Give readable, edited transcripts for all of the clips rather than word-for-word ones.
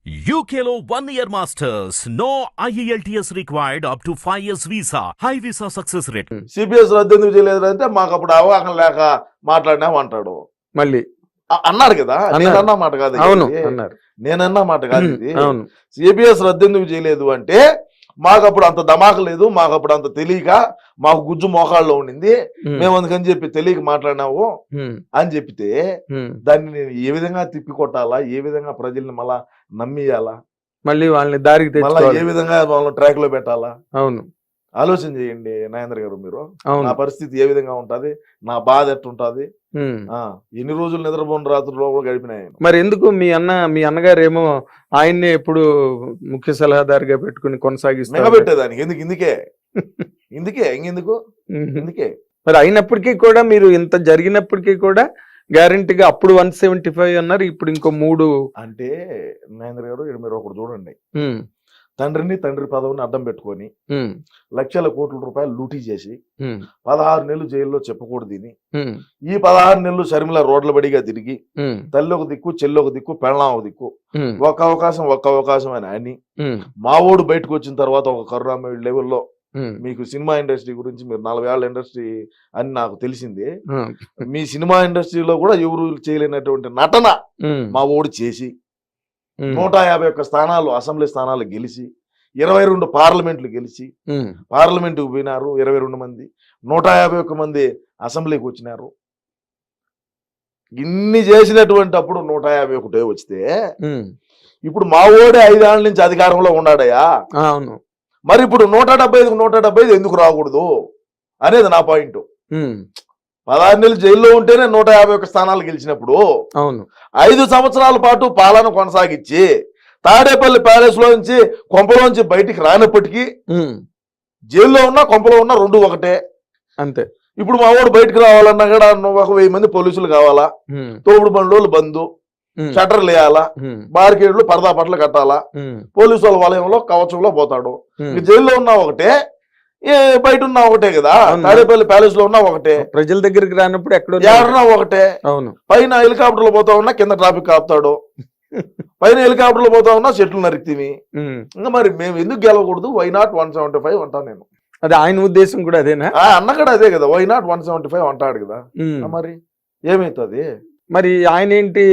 UKLO 1 year masters. No IELTS required up to 5 years visa. High visa success rate. CPS రద్దు ఎందుకు చేయలేదు అంటే మాకు అప్పుడు అవగాహన లేక మాట్లాడినాం అంటాడు. మళ్ళీ అన్నాడు కదా, నేనన్నా మాట కాదు. అవును అన్నారు, నేనన్నా మాట కాదు ఇది. అవును. సిపిఎస్ రద్దు ఎందుకు చేయలేదు అంటే మాకు అప్పుడు అంత ధమాక లేదు, మాకు అప్పుడు అంత తెలియక మాకు గుజ్జు మోకాళ్ళలో ఉండింది, మేము అందుకని చెప్పి తెలియక మాట్లాడినావు అని చెప్పితే దాన్ని నేను ఏ విధంగా తిప్పి కొట్టాలా, ఏ విధంగా ప్రజల్ని మళ్ళా నమ్మియాలా, మళ్ళీ వాళ్ళని దారికి మళ్ళా ఏ విధంగా వాళ్ళని ట్రాక్ లో పెట్టాలా. అవును, ఆలోచన చేయండి నాగేంద్ర గారు మీరు. అవును. నా పరిస్థితి ఏ విధంగా ఉంటది, నా బాధ ఎట్టుంటది, ఎన్ని రోజులు నిద్రపోని రాత్రుల్లో కూడా గడిపినాయి. మరి ఎందుకు మీ అన్నగారు ఏమో ఆయన్నే ఎప్పుడు ముఖ్య సలహాదారుగా పెట్టుకుని కొనసాగిస్తారు పెట్టేదానికి ఇందుకే మరి అయినప్పటికీ కూడా మీరు ఇంత జరిగినప్పటికీ కూడా గ్యారంటీగా అప్పుడు 175 అన్నారు, ఇప్పుడు ఇంకో 3 అంటే నాగేంద్ర గారు మీరు ఒకటి చూడండి. తండ్రి పదవిని అడ్డం పెట్టుకొని లక్షల కోట్ల రూపాయలు లూటీ చేసి 16 నెలలు జైల్లో చెప్పకూడదు దీని. ఈ 16 నెలలు షర్మిల రోడ్ల బడిగా తిరిగి తల్లి ఒక దిక్కు, చెల్లి ఒక దిక్కు, పెళ్ళాం ఒక దిక్కు, ఒక్క అవకాశం అని మా ఓడు బయటకు వచ్చిన తర్వాత ఒక కరుణామయుడు లెవెల్లో మీకు సినిమా ఇండస్ట్రీ గురించి, మీరు 40 ఏళ్ల ఇండస్ట్రీ అని నాకు తెలిసింది. మీ సినిమా ఇండస్ట్రీలో కూడా ఎవరు చేయలేనటువంటి నటన మా ఓడు చేసి 151 స్థానాలు అసెంబ్లీ స్థానాలు గెలిచి 22 పార్లమెంట్లు గెలిచి పార్లమెంటుకు పోయినారు 22 మంది, 151 మంది అసెంబ్లీకి వచ్చినారు. ఇన్ని చేసినటువంటి అప్పుడు 151 వస్తే ఇప్పుడు మా ఓడే 5 ఏళ్ల నుంచి అధికారంలో ఉన్నాడయా. అవును, మరి ఇప్పుడు 175 ఎందుకు రాకూడదు అనేది నా పాయింట్. 16 నెలలు జైల్లో ఉంటేనే 151 స్థానాలు గెలిచినప్పుడు, అవును, 5 సంవత్సరాల పాటు పాలన కొనసాగించి తాడేపల్లి ప్యాలెస్ లోంచి కొంపలోంచి బయటికి రానప్పటికీ జైల్లో ఉన్నా కొంపలో ఉన్నా 2 ఒకటే అంతే. ఇప్పుడు మా వాడు బయటకు రావాలన్నా కూడా 1000 మంది పోలీసులు కావాలా, తోపుడు బండ్లు బంధు, షట్టర్లు వేయాలా, బార్కేడ్లు పరదా పట్ల కట్టాలా, పోలీసు వాళ్ళ వలయంలో కవచంలో పోతాడు. జైల్లో ఉన్నా ఒకటే, బయట ఉన్నా ఒకటే కదా. తాడేపల్లి ప్యాలెస్ లో ఉన్నా ఒకటే, ప్రజల దగ్గరికి రానప్పుడు ఎక్కడున్నా ఒకటే. అవును, పైన హెలికాప్టర్ లో పోతా ఉన్నా కింద ట్రాఫిక్ ఆపుతాడు, పైన హెలికాప్టర్ లో పోతా ఉన్నా చెట్లు నరికితివి. ఇంకా మరి మేము ఎందుకు గెలవకూడదు? వై నాట్ 175 అంటాను నేను. అదే ఆయన ఉద్దేశం కూడా అదేనా? అన్న కూడా అదే కదా, వై నాట్ 175 అంటాడు కదా. మరి ఏమైతుంది? మరి ఆయన ఏంటి,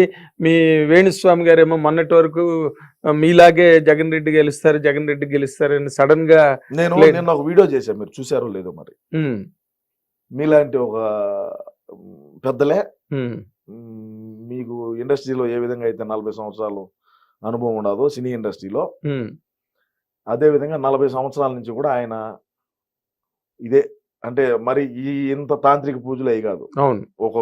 మీ వేణుస్వామి గారు ఏమో మొన్నటి వరకు మీలాగే జగన్ రెడ్డి గెలుస్తారు అని సడన్ గా నేను ఒక వీడియో చేశాను, మీరు చూసారో లేదో మరి. మీలాంటి ఒక పెద్దలే, మీకు ఇండస్ట్రీలో ఏ విధంగా అయితే 40 సంవత్సరాలు అనుభవం ఉండదో సినీ ఇండస్ట్రీలో, అదే విధంగా 40 సంవత్సరాల నుంచి కూడా ఆయన ఇదే. అంటే మరి ఈ ఇంత తాంత్రిక పూజలు అయి కాదు, ఒక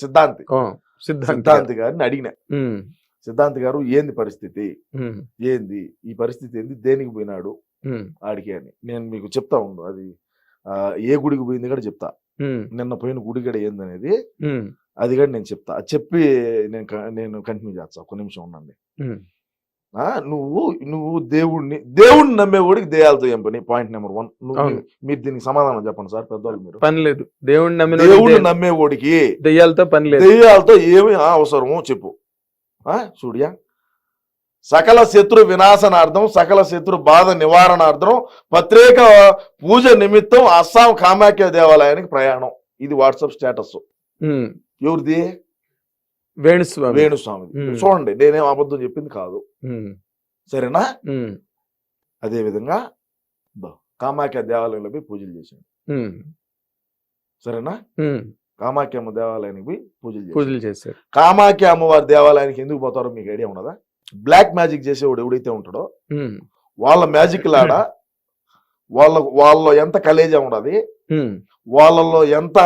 సిద్ధాంతి గారిని అడిగిన, సిద్ధాంతి గారు ఏంది పరిస్థితి, ఏంది ఈ పరిస్థితి, ఏంది దేనికి పోయినాడు ఆడికి అని నేను మీకు చెప్తా ఉండు. అది ఏ గుడికి పోయింది కూడా చెప్తా, నిన్న పోయిన గుడి కూడా ఏందనేది అది కూడా నేను చెప్తా. అది చెప్పి నేను కంటిన్యూ చేస్తా. ఒక్క నిమిషం ఉండండి. నువ్వు దేవుడిని నమ్మేవాడికి దేయాలతో ఏం పని? Point number 1. మీరు దీనికి సమాధానం చెప్పండి సార్, పెద్దవాళ్ళు మీరు. పని లేదు, దేవుడిని నమ్మేవాడికి దెయ్యాలతో పని లేదు, దెయ్యాలతో ఏమి అవసరమో చెప్పు. చూడియా, సకల శత్రు వినాశనార్థం, సకల శత్రు బాధ నివారణార్థం ప్రత్యేక పూజ నిమిత్తం అస్సాం కామాఖ్య దేవాలయానికి ప్రయాణం. ఇది వాట్సాప్ స్టేటస్. ఎవరిది? వేణుస్వామి. చూడండి, నేనేం అబద్ధం చెప్పింది కాదు, సరేనా? అదే విధంగా కామాఖ్య దేవాలయంలో పోయి పూజలు చేశాడు, సరేనా? కామాఖ్య అమ్మ దేవాలయానికి పోయి పూజలు చేశాడు. కామాఖ్య అమ్మవారి దేవాలయానికి ఎందుకు పోతారో మీకు ఐడియా ఉన్నదా? బ్లాక్ మ్యాజిక్ చేసేవాడు ఎవడైతే ఉంటాడో వాళ్ళ మ్యాజిక్ లాడ, వాళ్ళ ఎంత కలేజా ఉన్నది, వాళ్ళలో ఎంత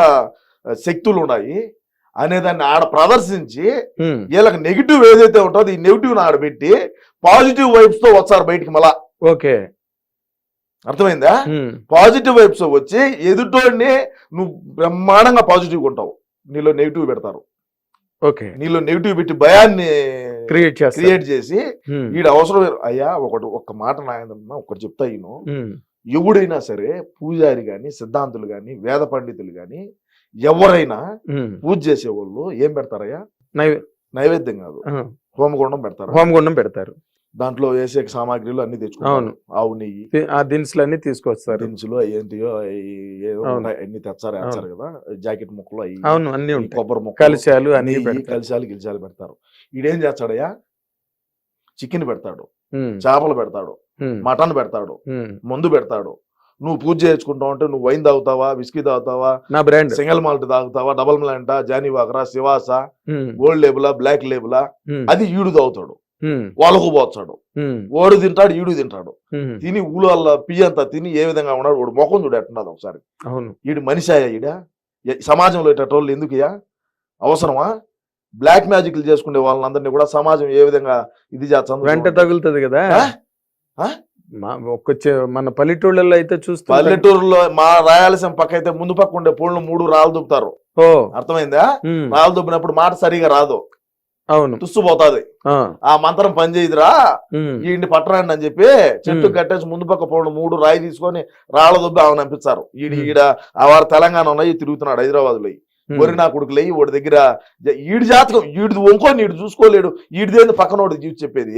శక్తులు ఉన్నాయి అనేదాన్ని ఆడ ప్రదర్శించి వీళ్ళకి నెగిటివ్ ఏదైతే ఉంటుందో ఈ నెగిటివ్ ఆడబెట్టి పాజిటివ్ వైబ్స్ తో వచ్చారు బయటికి. మళ్ళా ఓకే, అర్థమైందా? పాజిటివ్ వైబ్స్ వచ్చి ఎదుటోడిని నువ్వు బ్రహ్మాండంగా పాజిటివ్ ఉంటావు, నీలో నెగిటివ్ పెడతారు. ఓకే, నీలో నెగిటివ్ పెట్టి భయాన్ని క్రియేట్ చేసి వీడు అవసరం. అయ్యా ఒక్క మాట నాయన ఒకటి చెప్తా, ఈయన ఎవడైనా సరే పూజారి గాని, సిద్ధాంతులు గాని, వేద పండితులు గాని ఎవరైనా పూజ చేసేవాళ్ళు ఏం పెడతారయ్యా? నైవేద్యం కాదు, హోమగుండం పెడతారు. హోమగుండం పెడతారు. దాంట్లో వేసే సామాగ్రిలు అన్ని తెచ్చుకుంటారు. అవును. ఆవు నెయ్యి, ఆ దినుసులన్నీ తీసుకొస్తారు. దినుసులు ఏంటియో ఏదో అవును. ఉంటాయి, అన్ని తెచ్చారు వేస్తారు కదా, జాకెట్ ముక్కలు అవి, అవును, అన్ని ఉంటాయి. కొబ్బరి ముక్కలు, కలిశాలు అన్ని నెయ్యి, పెడతారు. కలిశాలు గిలిశాలు పెడతారు. ఈడేం చేస్తాడయ్యా, చికెన్ పెడతాడు, ఉమ్, చేపలు పెడతాడు, ఉమ్, మటన్ పెడతాడు, ఉమ్. మందు పెడతాడు. నువ్వు పూజ చేసుకుంటావు అంటే నువ్వు వైన్ తాగుతావా, విస్కీ తాగుతావా, నా బ్రాండ్. సింగల్ మాల్ట్ తాగుతావా, డబల్ మాల్టా, జానీవాకరా, శివాసా, ఉమ్, గోల్డ్ లేబులా, బ్లాక్ లేబులా, ఉమ్, అది ఈడు తాగుతాడు, ఉమ్, వాళ్ళకు పోతాడు. ఉమ్, ఓడు తింటాడు, ఈడు తింటాడు. ఉమ్. తిని ఊళ్ళో పియ్య అంతా తిని ఏ విధంగా ఉన్నాడు, వాడు ముఖం చూడు ఎట్టున్నది ఒకసారి. అవును. ఈడు మనిషాయా ఈడ? సమాజంలో ఇటోళ్ళు ఎందుకుయా, అవసరమా? బ్లాక్ మ్యాజిక్లు చేసుకునే వాళ్ళందరినీ కూడా సమాజం ఏ విధంగా ఇది చేస్తుంది, వెంట తగులుతుంది కదా. ఆ? మన పల్లెటూళ్ళలో అయితే చూస్తే పల్లెటూరులో మా రాయలసీమ పక్క అయితే ముందు పక్క ఉండే పూలను 3 రాళ్ళు దుబ్బుతారు. ఓ, అర్థమైందా? ఉమ్, రాళ్ళు దుబ్బినప్పుడు మాట సరిగా రాదు, అవును. తుస్సుపోతాది. ఆ, ఆ మంత్రం పనిచేయదురా, ఉమ్, ఈ పట్టరండి అని చెప్పి చెట్టు కట్టేసి ముందు పక్క పూలను 3 రాయి తీసుకొని రాళ్ళ దుబ్బి ఆమె పంపిస్తారు. ఈడ ఆ వారు తెలంగాణ ఉన్నాయి తిరుగుతున్నాడు, హైదరాబాద్ లో ఉమ్. వరి నా కొడుకు లేయి వాడి దగ్గర ఈడి జాతకం, ఈడిది వంకొని ఈడు చూసుకోలేడు, ఈడిదేంది పక్కనోడు చూసి చెప్పేది,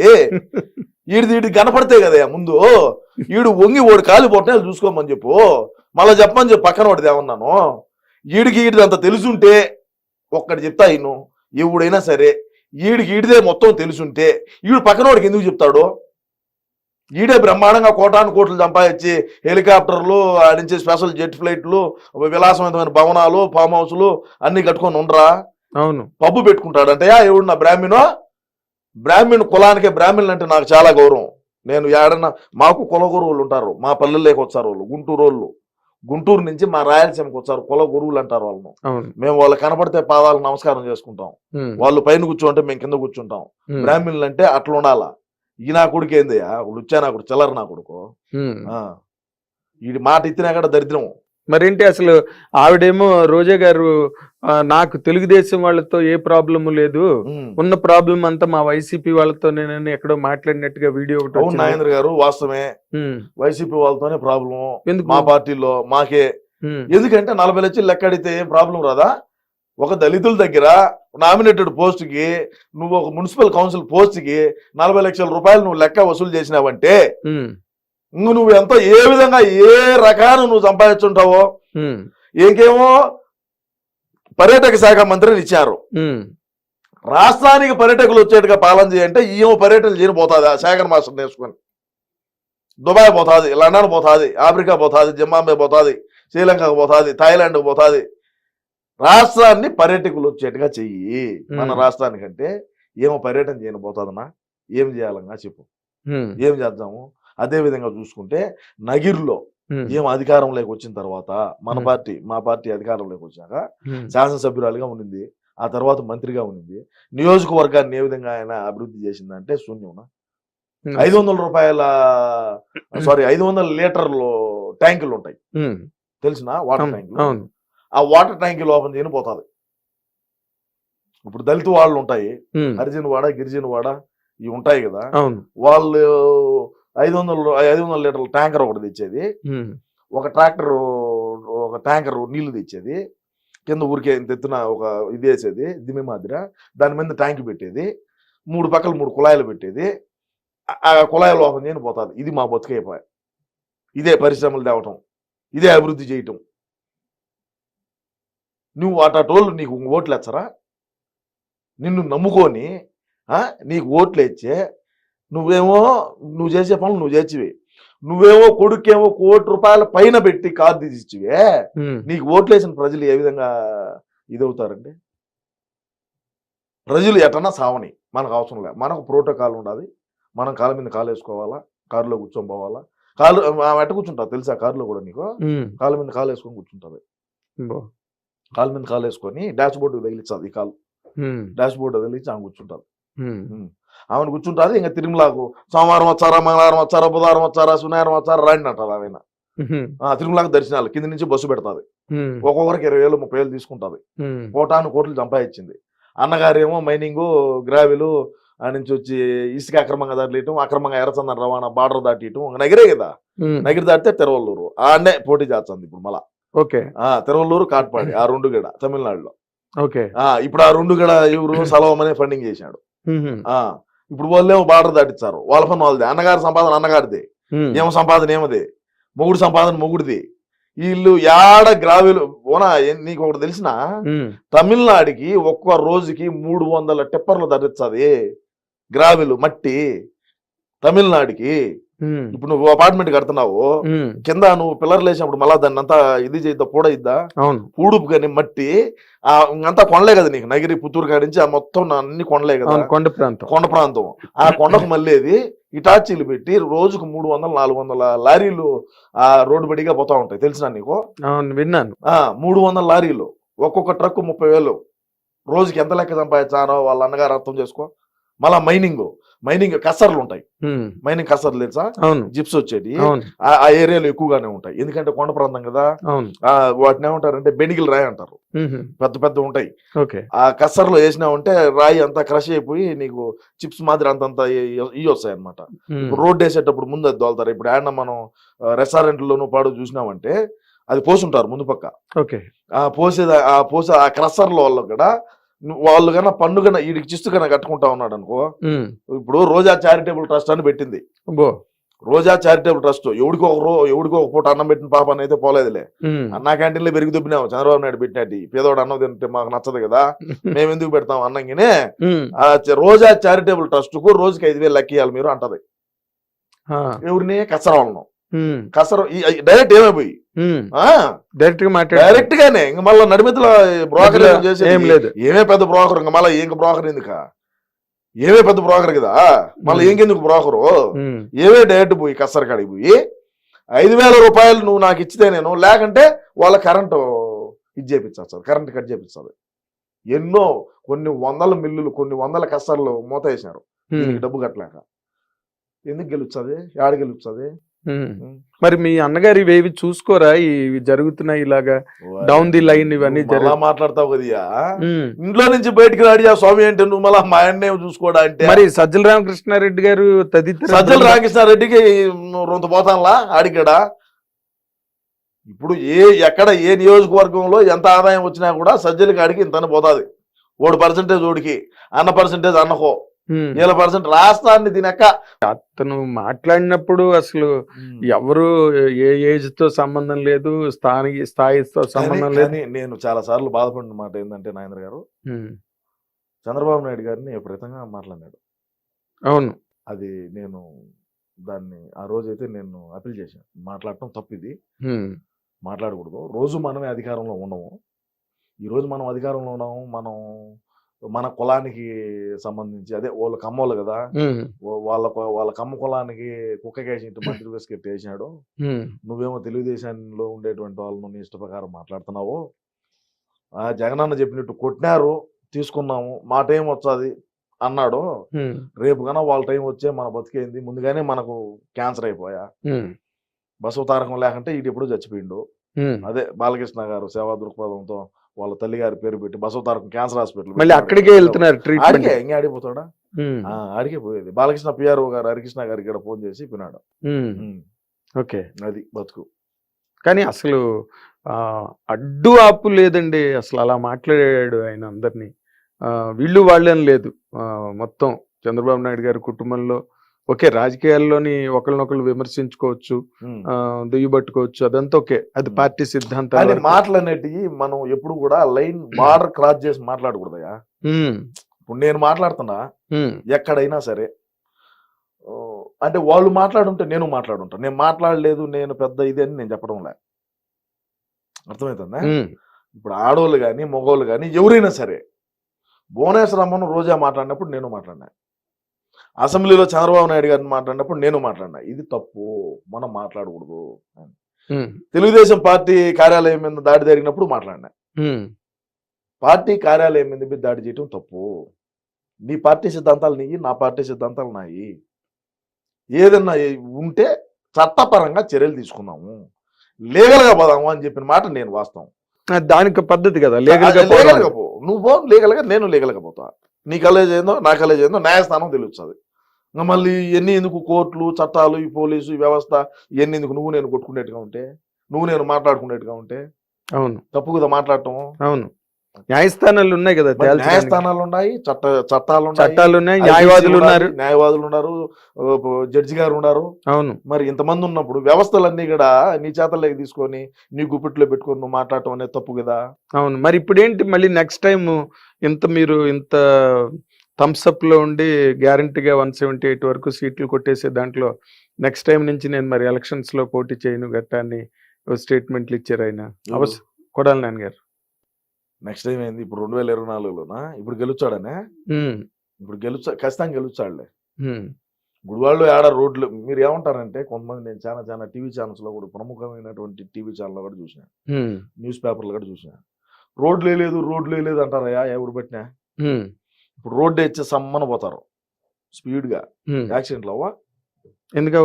ఈడిది కనపడితే కదా ముందు, ఈడు వంగి ఓడి కాలి పొట్టనే చూసుకోమని చెప్పు, మళ్ళీ చెప్పమని చెప్పు పక్కనోడిది ఏమన్నాను. ఈడిది అంత తెలుసుంటే ఒక్కటి చెప్తా, ఈయన ఎవడైనా సరే ఈడిదే మొత్తం తెలుసుంటే ఈడు పక్కనోడికి ఎందుకు చెప్తాడు? ఈడే బ్రహ్మాండంగా కోటాను కోట్లు సంపాదించి హెలికాప్టర్లు ఆడించే స్పెషల్ జెట్ ఫ్లైట్లు, విలాసవంతమైన భవనాలు, ఫామ్ హౌస్లు అన్ని కట్టుకొని ఉండరా? అవును. పబ్బు పెట్టుకుంటాడంటయా ఎవడు? నా బ్రాహ్మణ్ కులానికే, బ్రాహ్మణులు అంటే నాకు చాలా గౌరవం. నేను ఏడన్నా, మాకు కుల గురువులు ఉంటారు, మా పల్లెల్లోకి వచ్చారు వాళ్ళు, గుంటూరు నుంచి మా రాయలసీమకి వచ్చారు, కుల గురువులు అంటారు వాళ్ళను. అవును. మేము వాళ్ళు కనపడితే పాదాలు నమస్కారం చేసుకుంటాం, ఉమ్, వాళ్ళు పైన కూర్చోంటే మేము కింద కూర్చుంటాం. ఉమ్, బ్రాహ్మణులు అంటే అట్లా ఉండాలా. ఈ నా కొడుకు ఏందయ్యా, లుచ్చా నా కొడుకు, చిల్లర నా కొడుకు. ఉమ్. వీడి మాట ఇచ్చినా కూడా దరిద్రం. మరేంటి అసలు ఆవిడేమో రోజా గారు, నాకు తెలుగుదేశం వాళ్ళతో ఏ ప్రాబ్లము లేదు, ఉమ్. ఉన్న ప్రాబ్లం అంతా మా వైసీపీ వాళ్ళతో నేను ఎక్కడో మాట్లాడినట్టుగా వీడియో ఒకటి అవును వచ్చింది. నాగేంద్ర గారు, వాస్తవమే. ఉమ్, వైసీపీ వాళ్ళతోనే ప్రాబ్లం, ఎందుకు? మా పార్టీలో మాకే. ఉమ్, ఎందుకంటే 40 లక్షలు లెక్క అడిగితే ఏం ప్రాబ్లం రాదా? ఒక దళితుల దగ్గర నామినేటెడ్ పోస్ట్ కి, నువ్వు ఒక మున్సిపల్ కౌన్సిల్ పోస్ట్ కి 40 లక్షల రూపాయలు నువ్వు లెక్క వసూలు చేసినావంటే ఉమ్, నువ్వు ఎంత, ఏ విధంగా, ఏ రకాన నువ్వు సంపాదించుంటావో. ఉమ్, ఇంకేమో పర్యాటక శాఖ మంత్రిని ఇచ్చారు, ఉమ్, రాష్ట్రానికి పర్యాటకులు వచ్చేట్టుగా పాలన చేయంటే ఈయో పర్యటనలు చేయబోతుంది. ఆ శేఖర్ మాస్టర్ నేర్చుకొని దుబాయ్ పోతుంది, లండన్ పోతుంది, ఆఫ్రికా పోతుంది, జింబాబే పోతుంది, శ్రీలంకకు పోతుంది, థాయిలాండ్కి పోతుంది. రాష్ట్రాన్ని పర్యాటకులు వచ్చేట్టుగా చెయ్యి. మన రాష్ట్రానికంటే ఏమో పర్యటన చేయబోతుందన్నా, ఏం చేయాలన్నా చెప్పు, ఉమ్, ఏం చేద్దాము? అదే విధంగా చూసుకుంటే నగిరిలో ఉమ్, ఏం అధికారంలోకి వచ్చిన తర్వాత మన Hmm. మా పార్టీ అధికారంలోకి వచ్చాక ఉమ్, శాసనసభ్యురాలుగా ఉండింది, ఆ తర్వాత మంత్రిగా ఉండింది. నియోజకవర్గాన్ని ఏ విధంగా ఆయన అభివృద్ధి చేసిందంటే శూన్యం. ఉమ్, 500 రూపాయల 500 లీటర్లు ట్యాంకులు ఉంటాయి ఉమ్, తెలిసిన వాటర్ అవును, ట్యాంకులు. అవును. ఆ వాటర్ ట్యాంకులు ఓపెన్ చేయని పోతుంది. ఇప్పుడు దళిత వాళ్ళు ఉంటాయి, ఉమ్, హరిజన్ వాడ, గిరిజన వాడ, ఇవి ఉంటాయి కదా, అవును. వాళ్ళు 500 లీటర్ల ట్యాంకర్ ఒకటి తెచ్చేది, ఉమ్, ఒక ట్రాక్టర్ ఒక ట్యాంకర్ నీళ్లు తెచ్చేది, కింద ఊరికే ఇంత ఎత్తున ఒక ఇది వేసేది దిమ్మి మాదిర, దాని మీద ట్యాంక్ పెట్టేది, 3 పక్కల 3 కుళాయిలు పెట్టేది, ఆ కుళాయిలు ఓపెన్ చేయని పోతుంది. ఇది మా బతుకైపోయా. ఇదే పరిశ్రమలు తేవటం, ఇదే అభివృద్ధి చేయటం. నువ్వు అటోళ్ళు నీకు ఓట్లు ఎచ్చరా? నిన్ను నమ్ముకొని నీకు ఓట్లు ఇచ్చే నువ్వు చేసే పనులు నువ్వు చేర్చివి. నువ్వేమో కొడుకేమో ₹1 కోటి పైన పెట్టి కారు తీసిచ్చివే, ఉమ్, నీకు ఓట్లేసిన ప్రజలు ఏ విధంగా ఇదవుతారండి? ప్రజలు ఎటన్నా సావని, మనకు అవసరం లేదు. మనకు ప్రోటోకాల్ ఉండాలి, మనం కాళ్ళ మీద కాలు వేసుకోవాలా, కారులో కూర్చొని పోవాలా. కాళ్ళు ఎట్ట కూర్చుంటావు తెలుసా? కారులో కూడా నీకు ఉమ్, కాళ్ళ మీద కాలు వేసుకొని కూర్చుంటుంది. బో. కాళ్ళ మీద కాలు వేసుకొని డాష్ బోర్డు తగిలించాలి, ఈ కాలు ఉమ్, డాష్ బోర్డు తగిలించి ఆమె కూర్చుంటుంది. ఉమ్, ఆమెను కూర్చుంటుంది. ఇంకా తిరుమలకు సోమవారం వచ్చారా, మంగళవారం వచ్చారా, బుధవారం వచ్చారా, శనివారం వచ్చారా రాండి అంటారు. ఆమె ఉమ్, తిరుమలకు దర్శనాలు కింద నుంచి బస్సు పెడతాది. ఉమ్, ఒక్కొక్కరికి 20,000 30,000 తీసుకుంటుంది. ఉమ్, కోటాను కోట్లు సంపాదించింది. అన్నగారేమో మైనింగ్, గ్రావెలు ఆ నుంచి వచ్చి ఇసుక అక్రమంగా దాటియటం, అక్రమంగా ఎర్రచందన రవాణా, బార్డర్ దాటియటం. నగిరే కదా, ఉమ్, నగిరి దాటితే తిరువల్లూరు, ఆడనే పోటీ చేస్తుంది ఇప్పుడు మళ్ళా. ఓకే, తిరువల్లూరు, కాట్పాడి, ఆ 2 గడ తమిళనాడులో. ఓకే. ఇప్పుడు ఆ 2 గడ ఎవరు సలవమనే ఫండింగ్ చేశాడు. ఆ ఇప్పుడు వాళ్ళేమో బార్డర్ దాటిస్తారు, వాళ్ళ పని వాళ్ళది, అన్నగారి సంపాదన అన్నగారిది, ఏమో సంపాదన ఏమది, మొగుడు సంపాదన మొగుడిది. వీళ్ళు యాడ గ్రావెలు ఓనా. నీకు ఒకటి తెలిసిన, తమిళనాడుకి ఒక్క రోజుకి 300 టిప్పర్లు ధరించది గ్రావెలు మట్టి తమిళనాడుకి. ఇప్పుడు నువ్వు అపార్ట్మెంట్ కడుతున్నావు, కింద నువ్వు పిల్లర్లు వేసినప్పుడు మళ్ళా దాన్ని అంతా ఇది చేద్దా, పూడ ఇద్దా, ఊడుపు కానీ మట్టి అంతా కొండలే కదా నీకు, నగిరి పుత్తూరు కాడి నుంచి ఆ మొత్తం అన్ని కొండలే కదా, కొండ ప్రాంతం. ఆ కొండకు మళ్ళీ ఇటాచీలు పెట్టి రోజుకు 300-400 లారీలు ఆ రోడ్డు బడిగా పోతా ఉంటాయి. తెలిసిన నీకు? విన్నాను. 300 లారీలు, ఒక్కొక్క ట్రక్ 30,000. రోజుకి ఎంత లెక్క సంపాదించానో వాళ్ళ అన్నగారు అర్థం చేసుకో. మళ్ళా మైనింగ్ కసర్లు ఉంటాయి, మైనింగ్ కసర్లు తెలుసా, జిప్స్ వచ్చేది ఆ ఏరియాలో ఎక్కువగానే ఉంటాయి. ఎందుకంటే కొండ ప్రాంతం కదా, వాటిని ఏమంటారంటే బెనిగిల్ రాయి అంటారు, పెద్ద పెద్ద ఉంటాయి. ఆ కసర్లో వేసినామంటే రాయి అంతా క్రష్ అయిపోయి నీకు చిప్స్ మాదిరి అంతంత ఇవి వస్తాయి అనమాట. రోడ్ వేసేటప్పుడు ముందు అది దోలుతారు. ఇప్పుడు ఆయన మనం రెస్టారెంట్లోనూ పాడు చూసినామంటే అది పోసుంటారు ముందు పక్క. పోసే ఆ క్రషర్ల వల్ల కూడా వాళ్ళు కన్నా పన్ను కన్నా వీడికి చిస్తు కన్నా కట్టుకుంటా ఉన్నాడు అనుకో. ఇప్పుడు రోజా చారిటబుల్ ట్రస్ట్ అని పెట్టింది. రోజా చారిటబుల్ ట్రస్ట్ ఎవడికో ఒక పూట అన్నం పెట్టిన పాప అయితే పోలేదులే. అన్నా క్యాంటీన్ లో పెరిగి దుబ్బినాము చంద్రబాబు నాయుడు పెట్టినట్టు. పేదవాడు అన్నం తింటే మాకు నచ్చదు కదా, మేము ఎందుకు పెడతాం అన్నంగానే. రోజా చారిటబుల్ ట్రస్ట్ కు రోజుకి 5,000 లెక్కియాలి మీరు అంటది. ఎవరిని? కసరవాళ్ళను. కసర డైరెక్ట్ ఏమైపోయి డైరెక్ట్ గానే ఇంక మళ్ళీ నడిమితుల బ్రోకర్ చేసేది ఏమే పెద్ద బ్రోకర్. ఇంక మళ్ళీ ఇంక బ్రోకర్ ఎందుక, ఏమే పెద్ద బ్రోకర్ కదా, మళ్ళీ ఇంకెందుకు బ్రోకరు. ఏమే డైరెక్ట్ పోయి కసర కాడికి పోయి 5,000 రూపాయలు నువ్వు నాకు ఇచ్చితే నేను, లేకంటే వాళ్ళ కరెంటు ఇది చేపించాలి, కరెంట్ కట్ చేపించాలి. ఎన్నో కొన్ని 100 మిల్లులు, కొన్ని 100 కసర్లు మూత వేసినారు డబ్బు కట్టలేక. ఎందుకు గెలుస్తుంది, ఆడ గెలుస్తుంది. మరి మీ అన్నగారు ఇవేవి చూసుకోరా, ఇవి జరుగుతున్నాయి ఇలాగా డౌన్ ది లైన్ ఇవన్నీ మాట్లాడతావు కదా. ఇంట్లో నుంచి బయటకు రాడి స్వామి అంటే నువ్వు మళ్ళీ మా అన్నే చూసుకోవడా అంటే. మరి సజ్జల రామకృష్ణారెడ్డి గారు తదితర సజ్జల రామకృష్ణారెడ్డికి రొంత పోతానులా ఆడికాడా. ఇప్పుడు ఎక్కడ ఏ నియోజకవర్గంలో ఎంత ఆదాయం వచ్చినా కూడా సజ్జలకి ఆడికి ఇంతనే పోతుంది. 1% ఓడికి, అన్న పర్సెంటేజ్ అన్నకో, 7% రాష్ట్రాన్ని తినక. అతను మాట్లాడినప్పుడు అసలు ఎవరు ఏ ఏజ్ తో సంబంధం లేదు, స్థాయితో సంబంధం లేదు. నేను చాలా సార్లు బాధపడిన మాట ఏంటంటే నాయన గారు, చంద్రబాబు నాయుడు గారిని విపరీతంగా మాట్లాడినాడు. అవును, అది నేను దాన్ని ఆ రోజైతే నేను అపీల్ చేశాను. మాట్లాడటం తప్పిది, మాట్లాడకూడదు. రోజు మనమే అధికారంలో ఉండము. ఈ రోజు మనం అధికారంలో ఉన్నాము, మనం మన కులానికి సంబంధించి అదే వాళ్ళ కమ్మోళ్ళు కదా, వాళ్ళ కమ్మ కులానికి కుక్కకేసి మంత్రి బిస్కెట్ వేసినాడు. నువ్వేమో తెలుగుదేశంలో ఉండేటువంటి వాళ్ళను నీ ఇష్ట ప్రకారం మాట్లాడుతున్నావు. జగనన్న చెప్పినట్టు కొట్టినారు, తీసుకున్నాము, మా టైం వచ్చాది అన్నాడు. రేపు కన్నా వాళ్ళ టైం వచ్చే మన బతికేంది, ముందుగానే మనకు క్యాన్సర్ అయిపోయా. బసవ తారకం లేకంటే ఇది ఎప్పుడు చచ్చిపోయిండు. అదే బాలకృష్ణ గారు సేవా దృక్పథంతో వాళ్ళ తల్లి గారి పేరు పెట్టి బసవ తారకం క్యాన్సర్ హాస్పిటల్ మళ్ళీ అక్కడికే వెళ్తున్నారు. ఇంకా ఆడిపోతాడా, ఆడికే పోయేది. బాలకృష్ణ పిఆర్ఓ గారు హరికృష్ణ గారికి కూడా ఫోన్ చేసి పిన్నాడు. ఓకే, అది బతుకు. కానీ అసలు అడ్డు ఆపు లేదండి. అసలు అలా మాట్లాడాడు ఆయన అందరినీ. వీళ్ళు వాళ్ళని లేదు, మొత్తం చంద్రబాబు నాయుడు గారి కుటుంబంలో ఓకే, రాజకీయాల్లోని ఒకరినొకరు విమర్శించుకోవచ్చు, దుయ్యబట్టుకోవచ్చు, అదంతా ఓకే, అది పార్టీ సిద్ధాంతాలు. మాటలు అనేటివి మనం ఎప్పుడు కూడా లైన్ బార్డర్ క్రాస్ చేసి మాట్లాడకూడదయా. ఇప్పుడు నేను మాట్లాడుతున్నా ఎక్కడైనా సరే, అంటే వాళ్ళు మాట్లాడుంటే నేను మాట్లాడుంటా. నేను మాట్లాడలేదు, నేను పెద్ద ఇది అని నేను చెప్పడం లే. అర్థమవుతుందా? ఇప్పుడు ఆడవాళ్ళు కానీ మగవాళ్ళు కానీ ఎవరైనా సరే, భువనేశ్వరమ్మను రోజా మాట్లాడినప్పుడు నేను మాట్లాడినా, అసెంబ్లీలో చంద్రబాబు నాయుడు గారిని మాట్లాడినప్పుడు నేను మాట్లాడినా. ఇది తప్పు, మనం మాట్లాడకూడదు. తెలుగుదేశం పార్టీ కార్యాలయం మీద దాడి జరిగినప్పుడు మాట్లాడినా. పార్టీ కార్యాలయం మీద దాడి చేయటం తప్పు. నీ పార్టీ సిద్ధాంతాలు నీయి, నా పార్టీ సిద్ధాంతాలు నాయి. ఏదన్నా ఉంటే చట్టపరంగా చర్యలు తీసుకుందాము, లీగల్ గా పోదాము అని చెప్పిన మాట నేను వాస్తవం. దానికి పద్ధతి కదా, లీగల్ గా పో, నువ్వు పో లీగల్ గా, నేను లీగల్ గా పోతా. నీ కాలేజ్ ఏందో నా కాలేజ్ ఏందో న్యాయస్థానం తెలుస్తుంది. ఇంకా మళ్ళీ ఇవన్నీ ఎందుకు, కోర్టులు చట్టాలు, ఈ పోలీసు ఈ వ్యవస్థ ఇవన్నీ ఎందుకు? నువ్వు నేను కొట్టుకునేట్టుగా ఉంటే, నువ్వు నేను మాట్లాడుకునేట్టుగా ఉంటే అవును, తప్పు కదా మాట్లాడటం. అవును, న్యాయస్థానాలు ఉన్నాయి కదా మరి తేల్చడానికి. న్యాయస్థానాలు ఉన్నాయి, చట్టాలు చట్టాలు ఉన్నాయి, ICC న్యాయవాదులు ఉన్నారు. న్యాయవాదులు ఉన్నారు, జడ్జి గారు ఉన్నారు. అవును. మరి ఇంతమంది ఉన్నప్పుడు వ్యవస్థలన్నీ కూడా నీ చేతల్లోకి తీసుకొని నీ గుప్పిట్లో పెట్టుకొని నువ్వు మాట్లాడటం అనేది తప్పు కదా. అవును. మరి ఇప్పుడేంటి మళ్ళీ నెక్స్ట్ టైం మీరు ఇంత థమ్స్అప్ లో ఉండి గ్యారంటీగా 178 వరకు సీట్లు కొట్టేసే దాంట్లో నెక్స్ట్ టైం నుంచి నేను మరి ఎలక్షన్స్ లో పోటీ చేయను గట్టా అని స్టేట్మెంట్లు ఇచ్చారు ఆయన. కొడాలి నాన్నగారు. నెక్స్ట్ టైం ఏంది ఇప్పుడు 2024లోనా ఇప్పుడు గెలుచాడనే, ఇప్పుడు ఖచ్చితంగా గెలుచాడులే. ఇప్పుడు వాళ్ళు ఆడ రోడ్లు మీరు ఏమంటారంటే కొంతమంది, నేను చాలా టీవీ ఛానల్స్ లో కూడా ప్రముఖమైనటువంటి టీవీ ఛానల్ కూడా చూసిన, న్యూస్ పేపర్లు కూడా చూసిన, రోడ్లు లేదు అంటారయ్యా ఎవరు పెట్టినా. ఇప్పుడు రోడ్డు ఇచ్చే సమ్మన పోతారు స్పీడ్ గా, యాక్సిడెంట్లు అవ్వా ఎందుకు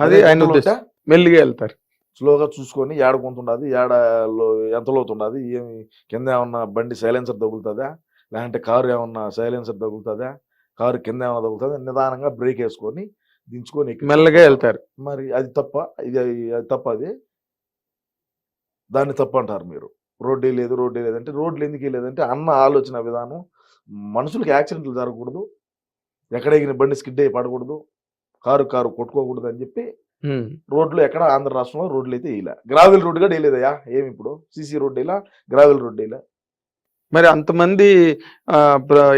అది ఆయన ఉద్దేశం. మెల్లిగా వెళ్తారు, స్లోగా చూసుకొని ఏడ కొంతుండదు, ఎంత లోతుండదు, ఏమి కింద ఏమన్నా బండి సైలెన్సర్ తగులుతుందా, లేదంటే కారు ఏమన్నా సైలెన్సర్ తగులుతుందా, కారు కింద ఏమన్నా తగులుతుందా, నిదానంగా బ్రేక్ వేసుకొని దించుకొని మెల్లగా వెళ్తారు. మరి అది తప్ప, అది తప్ప, అది దాన్ని తప్పు అంటారు మీరు. రోడ్డే లేదంటే రోడ్లు ఎందుకు లేదంటే అన్న ఆలోచన విధానం, మనుషులకి యాక్సిడెంట్లు జరగకూడదు, ఎక్కడ ఎగిన బండి స్కిడ్ అయ్యి పడకూడదు, కారు కొట్టుకోకూడదు అని చెప్పి రోడ్లు ఎక్కడ ఆంధ్ర రాష్ట్రంలో రోడ్లు అయితే ఇలా గ్రావెల్ రోడ్ కూడా వేయలేదయా. ఏమి ఇప్పుడు సిసి రోడ్ ఇలా, గ్రావెల్ రోడ్ ఇలా. మరి అంతమంది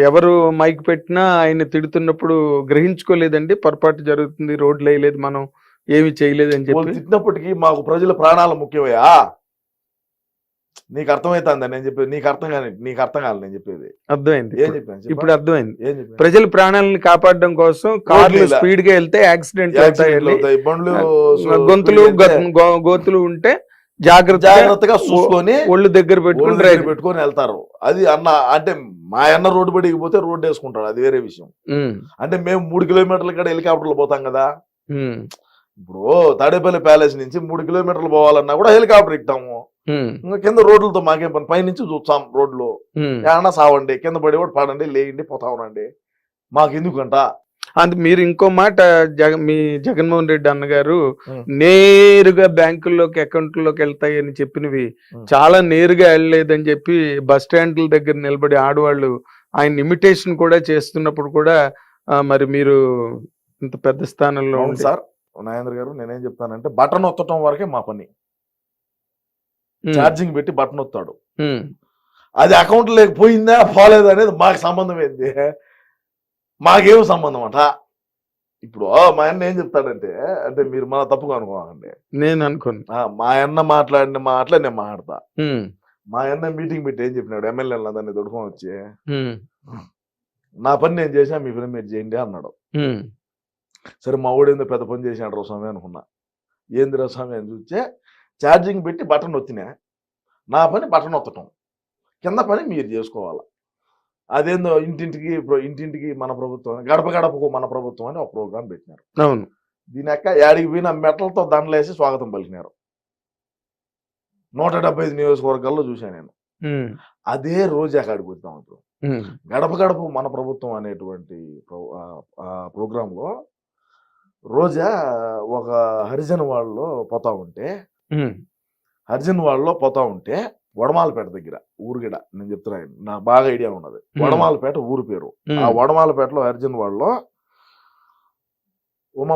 ఎవరు మైక్ పెట్టినా ఆయన తిడుతున్నప్పుడు గ్రహించుకోలేదండి, పొరపాటు జరుగుతుంది, రోడ్లు వేయలేదు, మనం ఏమి చేయలేదు అని చెప్పి తిట్టినప్పటికీ మాకు ప్రజల ప్రాణాలు ముఖ్యమయ్యా. నీకు అర్థమవుతుందా నేను చెప్పేది? నీకు అర్థం కాదు నేను చెప్పేది. అర్థమైంది. ఏం చెప్పాను ఇప్పుడు అర్థమైంది. ప్రజల ప్రాణాలను కాపాడడం కోసం కార్లు స్పీడ్ గా వెళ్తే యాక్సిడెంట్ అవుతాయి, బండ్లు గోతులు ఉంటే జాగ్రత్తగా చూసుకొని ఒళ్ళు దగ్గర పెట్టుకొని వెళ్తారు. అది అన్న అంటే మా అన్న రోడ్డు బడికి పోతే రోడ్డు వేసుకుంటాడు, అది వేరే విషయం. అంటే మేము 3 కిలోమీటర్ల కూడా హెలికాప్టర్లు పోతాం కదా. ఇప్పుడు తాడేపల్లి ప్యాలెస్ నుంచి 3 కిలోమీటర్లు పోవాలన్నా కూడా హెలికాప్టర్ ఎక్కుతాము. ఇంకా కింద రోడ్లతో మాకేం పని, పైనుంచి చూస్తాం రోడ్లు. ఏమన్నా సావండి, కింద పడి కూడా పడండి, లేయండి, పోతా ఉండండి, మాకు ఎందుకంట. అందుకు మీరు ఇంకో మాట, మీ జగన్మోహన్ రెడ్డి అన్నగారు నేరుగా బ్యాంకుల్లోకి అకౌంట్లోకి వెళ్తాయని చెప్పినవి చాలా నేరుగా వెళ్ళలేదని చెప్పి బస్ స్టాండ్ల దగ్గర నిలబడి ఆడవాళ్ళు ఆయన ఇమిటేషన్ కూడా చేస్తున్నప్పుడు కూడా మరి మీరు ఇంత పెద్ద స్థానంలో సార్ నాగేంద్ర గారు, నేనేం చెప్తానంటే బటన్ ఒత్తటం వరకే మా పని. ఛార్జింగ్ పెట్టి బటన్ ఒత్తాడు, అది అకౌంట్ లేకపోయిందా పోలేదా అనేది మాకు సంబంధం ఏంది, మాకేం సంబంధం అంట. ఇప్పుడు మా అన్న ఏం చెప్తాడంటే, అంటే మీరు మన తప్పుగా అనుకోవాలండి, నేను అనుకోను, మా అన్న మాట్లాడిన మాటలే నేను మాట్లాడతా. మా అన్న మీటింగ్ పెట్టి ఏం చెప్పినాడు, ఎమ్మెల్యేలు దాన్ని దొడుకొని వచ్చి, నా పని నేను చేసినా మీ పని మీరు చేయండి అన్నాడు. సరే మా ఊడు ఏందో పెద్ద పని చేసినాడు రా స్వామి అనుకున్నా. ఏంది రా స్వామి అని చూస్తే ఛార్జింగ్ పెట్టి బటన్ ఒత్తినా, నా పని బటన్ ఒత్తటం, కింద పని మీరు చేసుకోవాలి. అదేందో ఇంటింటికి మన ప్రభుత్వం, గడప గడపకు మన ప్రభుత్వం అని ఒక ప్రోగ్రాం పెట్టినారు. అవును. దీని యొక్క యాడికి పోయిన మెటలతో దండలేసి స్వాగతం పలికినారు. 175 నియోజకవర్గాల్లో చూశాను నేను. అదే రోజా కాడికి వద్దాం ఇప్పుడు గడప గడప మన ప్రభుత్వం అనేటువంటి ప్రోగ్రామ్ లో రోజా ఒక హరిజన్ వాళ్ళలో పోతా ఉంటే వడమాలపేట దగ్గర ఊరుగిడ, నేను చెప్తున్నా నాకు బాగా ఐడియా ఉన్నది, వడమాలపేట ఊరు పేరు. ఆ వడమాలపేటలో హరిజన్ వాళ్ళలో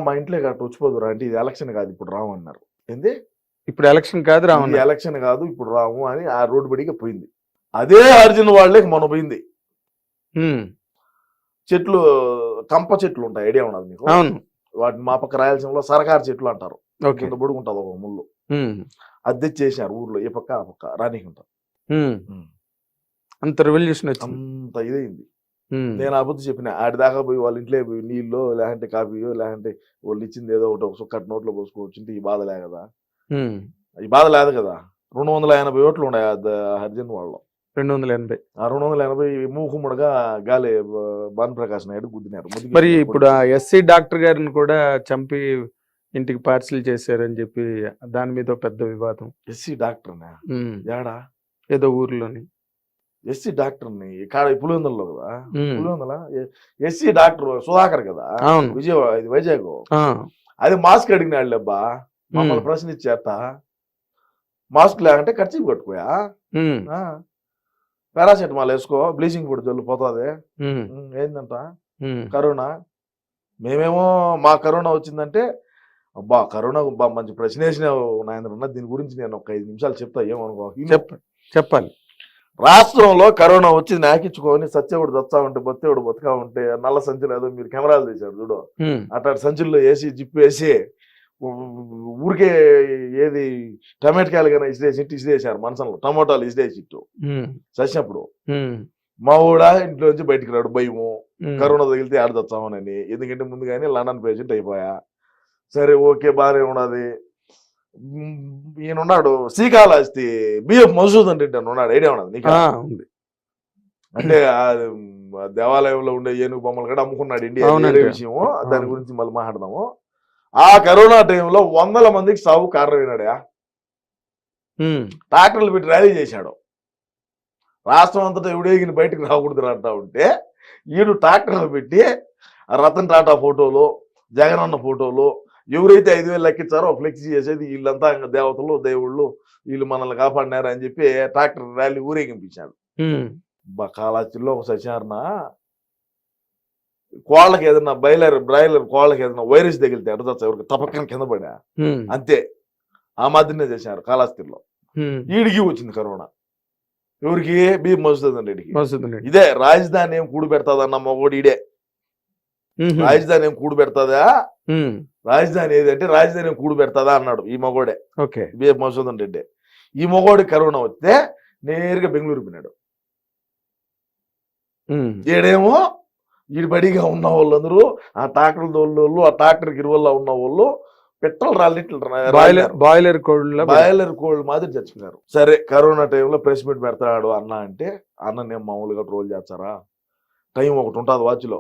మా ఇంట్లో గట్ట వచ్చిపోదురా అంటే, ఇది ఎలక్షన్ కాదు ఇప్పుడు రాము అన్నారు. ఏంది ఇప్పుడు ఎలక్షన్ కాదు రాము, ఎలక్షన్ కాదు ఇప్పుడు రాము అని ఆ రోడ్డు బడిగా పోయింది. అదే హరిజన్ వాళ్ళకి మొన్న పోయింది. చెట్లు, కంప చెట్లు ఉంటాయి, ఐడియా ఉన్నది మీకు? వాటిని మా పక్క రాయలసీమలో సరకారు చెట్లు అంటారు. కింద బొడుగుంటది ఒక ముళ్ళు, అది తెచ్చేసారు ఊర్లో, ఏ పక్క ఆ పక్క రానికుంటారు. అంత రెవల్యూషన్ వచ్చింది, అంత ఇదైంది. నేను ఆ బుద్ధి చెప్పిన, ఆడి దాకా పోయి వాళ్ళ ఇంట్లో పోయి నీళ్ళు లేదంటే కాఫీయో లేదంటే వాళ్ళు ఇచ్చింది ఏదో ఒకటి ఒక సుక్కటి నోట్లో పోసుకోవచ్చు, ఈ బాధ లే కదా, ఈ బాధ లేదు కదా. 280 ఓట్లు ఉన్నాయి హరిజన్ వాళ్ళు, 280. ఆ 280 మూకుముడుగా గాలి భానుప్రకాష్ నాయుడు గుద్దినారు. మరి ఇప్పుడు ఆ ఎస్సీ డాక్టర్ గారిని కూడా చంపి ఇంటికి పార్సిల్ చేశారని చెప్పి దాని మీద పెద్ద వివాదం. ఎస్సీ డాక్టర్ ఏడా ఏదో ఊర్లోని ఎస్సీ డాక్టర్ పులివెందులలో కదా, పులివెందుల ఎస్సీ డాక్టర్ సుధాకర్ కదా, విజయవాడ, ఇది వైజాగ్. అది మాస్క్ అడిగినాడు అబ్బా, మమ్మల్ని ప్రశ్నించేట, మాస్క్ లేకంటే ఖర్చు కట్టుకోయా. పారాసెటమాల్ వేసుకో, బ్లీచింగ్ పొడి జల్లు పోతుంది. ఏందంట కరోనా. మేమేమో మా కరోనా వచ్చిందంటే అబ్బా కరోనా మంచి ప్రశ్న వేసినావు నాయన, దీని గురించి నేను ఒక 5 నిమిషాలు చెప్తా, ఏమనుకో. చెప్పాలి. రాష్ట్రంలో కరోనా వచ్చి నాకించుకొని సత్యవుడు దత్తా ఉంటే బత్తేవుడు బతుకా ఉంటే నల్ల సంచులు ఏదో మీరు కెమెరాలు తీశారు చూడు, అట్లా సంచుల్లో వేసి జిప్పు వేసి ఊరికే ఏది టమాటకాయలు కానీ ఇసిరేసారు మనసంలో, టమోటాలు ఇసిరేసి ఇట్టు చచ్చినప్పుడు మా ఊడా ఇంట్లోంచి బయటికి రాడు భయము, కరోనా తగిలితే ఆడదొచ్చామని. ఎందుకంటే ముందుగానే లండన్ పేషెంట్ అయిపోయా. సరే ఓకే బాగానే ఉన్నది. ఈయన ఉన్నాడు శ్రీకాళహస్తి బిఎఫ్ మధుసూదన్ రెడ్డి అని ఉన్నాడు, ఐడియా ఉన్నది నీకు? అంటే దేవాలయంలో ఉండే ఏనుగు బొమ్మలు కూడా అమ్ముకున్నాడు ఇండియా, వేరే విషయము, దాని గురించి మళ్ళీ మాట్లాడదాము. ఆ కరోనా టైంలో 100 మందికి సాగు కారణమైనాడా, ట్రాక్టర్లు పెట్టి ర్యాలీ చేశాడు. రాష్ట్రం అంతటా ఎవడేగిన బయటకు రాకూడదు అంటా ఉంటే ఈయన ట్రాక్టర్లు పెట్టి రతన్ టాటా ఫోటోలు, జగనన్న ఫోటోలు, ఎవరైతే 5,000 లెక్కించారో ఫ్లెక్సీ చేసేది వీళ్ళంతా ఇంకా దేవతలు దేవుళ్ళు, వీళ్ళు మనల్ని కాపాడినారు అని చెప్పి ట్రాక్టర్ ర్యాలీ ఊరేగింపించాడు. కాళహస్తిలో ఒక సత్యనారాయణ కోళ్ళకి ఏదన్నా బ్రాయిలర్ కోళ్ళకి ఏదన్నా వైరస్ తగిలితే ఎడదచ్చ ఎవరికి తపక్కన కింద పడా అంతే. ఆ మాదిరినే చేశారు కాళహస్తిలో. ఈడికి వచ్చింది కరోనా. ఎవరికి? బి మధుసూదన్ రెడ్డికి. ఇదే రాజధాని ఏం కూడు పెడతాదన్న మొగోడు ఈడే. రాజధాని ఏం కూడు పెడతాదా, రాజధాని ఏదంటే రాజధాని ఏం కూడు పెడతాదా అన్నాడు ఈ మగోడే, బిఎఫ్ మధుసూదన్ రెడ్డి. ఈ మగోడి కరోనా వస్తే నేరుగా బెంగళూరు పోయినాడు. ఈడేమో ఈ బడిగా ఉన్న వాళ్ళందరూ ఆ ట్రాక్టర్ దోళ్ళు, ఆ ట్రాక్టర్ గిరువల్లో ఉన్న వాళ్ళు పెట్రోల్ బాయిలర్ కోళ్ళు మాదిరి చచ్చిపోయారు. సరే కరోనా టైంలో ప్రెస్ మీట్ పెడతాడు అన్న అంటే, అన్న నేను మామూలుగా ట్రోల్ చేస్తారా, టైం ఒకటి ఉంటుంది వాచ్లో,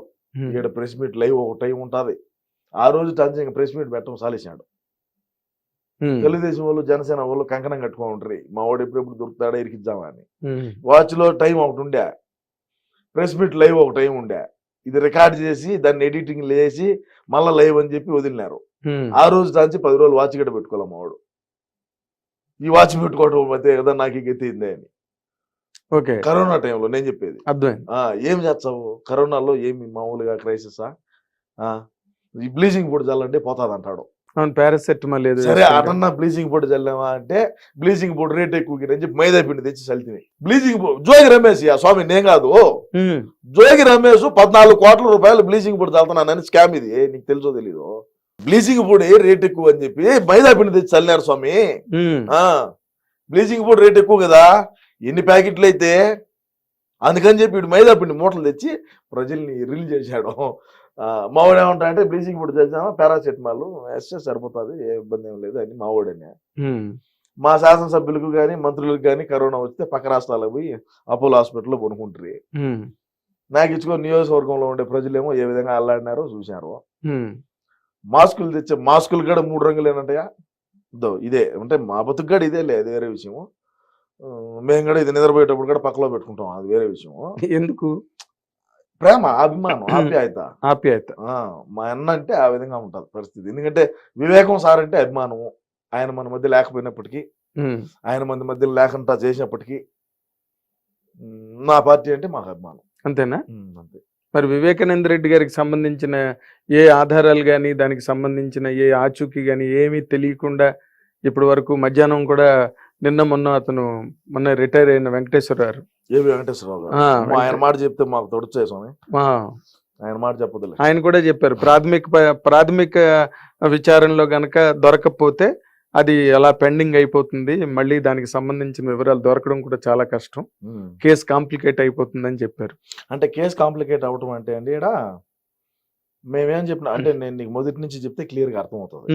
ఇక్కడ ప్రెస్ మీట్ లైవ్ ఒక టైం ఉంటుంది. ఆ రోజు టంచంగా ప్రెస్ మీట్ పెట్టడం సాలేసాడు. తెలుగుదేశం వాళ్ళు జనసేన వాళ్ళు కంకణం కట్టుకొని ఉంటారు, మా వాడు ఎప్పుడెప్పుడు దొరుకుతాడా ఇరికిద్దామా అని. వాచ్లో టైం ఒకటి ఉండే, ప్రెస్ మీట్ లైవ్ ఒక టైం ఉండే. ఇది రికార్డ్ చేసి దాన్ని ఎడిటింగ్ చేసి మళ్ళీ లైవ్ అని చెప్పి వదిలినారు. ఆ రోజు దాంచి 10 రోజులు వాచ్ గడ్డ పెట్టుకోవాలి మా వాడు. ఈ వాచ్ పెట్టుకోవడం మధ్య కదా నాకు గెత్తిందే అని. ఓకే, కరోనా టైంలో నేను చెప్పేది అర్థమైంది. ఏం చేస్తావు కరోనాలో, ఏమి మామూలుగా క్రైసిసా, ఈ బ్లీచింగ్ పొడి చల్లంటే పోతాది అంటాడు. పారాసెటమాల్ లేదు. సరే అటన్నా బ్లీచింగ్ పొడి చల్లామా అంటే బ్లీచింగ్ పొడి రేట్ ఎక్కువ అని చెప్పి మైదా పిండి తెచ్చి చల్లితే బ్లీచింగ్ పొడి జోగి రమేష్ స్వామి నేను కాదు, జోగి రమేష్ 14 కోట్ల రూపాయలు బ్లీచింగ్ పొడి చల్లుతున్నానని స్కామ్. ఇది నీకు తెలుసో తెలీదు? బ్లీచింగ్ పొడి రేట్ ఎక్కువ అని చెప్పి మైదా పిండి తెచ్చి చల్లినారు స్వామి. బ్లీచింగ్ పొడి రేట్ ఎక్కువ కదా, ఎన్ని ప్యాకెట్లు అయితే, అందుకని చెప్పి ఇటు మైదా పిండి మూటలు తెచ్చి ప్రజల్ని రిల్ చేశాడు. మావాడు ఏమంటా అంటే బ్లీచింగ్ పొడి చేసామా పారాసెటమాల్ వేస్తే సరిపోతుంది, ఏ ఇబ్బంది ఏం లేదు అని మావాడనే. మా శాసనసభ్యులకు కానీ మంత్రులకు కానీ కరోనా వస్తే పక్క రాష్ట్రాలకు పోయి అపోలో హాస్పిటల్లో కొనుక్కుంటారు. నాకు ఇచ్చుకొని నియోజకవర్గంలో ఉండే ప్రజలేమో ఏ విధంగా అల్లాడినారో చూశారు. మాస్కులు తెచ్చే మాస్కులు కూడా 3 రంగులు ఏంటంటయా, ఇదే అంటే మా బతుకుగాడు ఇదే లేదు, వేరే విషయము. మేము కూడా ఇది నిద్రపోయేటప్పుడు కూడా పక్కలో పెట్టుకుంటాం, అది వేరే విషయము. ఎందుకు? ప్రేమ, అభిమానం, ఆప్యాయత. మా అన్న అంటే ఆ విధంగా ఉంటుంది పరిస్థితి. ఎందుకంటే వివేకం సార్ అంటే అభిమానము. ఆయన మన మధ్య లేకపోయినప్పటికీ, ఆయన మన మధ్య లేకుండా చేసినప్పటికీ నా పార్టీ అంటే మాకు అభిమానం. అంతేనా? అంతే. మరి వివేకానంద రెడ్డి గారికి సంబంధించిన ఏ ఆధారాలు కానీ, దానికి సంబంధించిన ఏ ఆచూకీ కానీ ఏమీ తెలియకుండా ఇప్పటి వరకు మధ్యాహ్నం కూడా మొన్న రిటైర్ అయిన వెంకటేశ్వరరావు, ఆయన మాట చెప్తే మాకు తొడుచే స్వామి, ఆయన మాట చెప్పదు. ఆయన కూడా చెప్పారు ప్రాథమిక విచారణలో గనక దొరకకపోతే అది అలా పెండింగ్ అయిపోతుంది, మళ్ళీ దానికి సంబంధించిన వివరాలు దొరకడం కూడా చాలా కష్టం, కేసు కాంప్లికేట్ అయిపోతుంది అని చెప్పారు. అంటే కేసు కాంప్లికేట్ అవటం అంటే అండి ఇక్కడ మేమేం చెప్పినా అంటే నేను నీకు మొదటి నుంచి చెప్తే క్లియర్ గా అర్థమవుతుంది.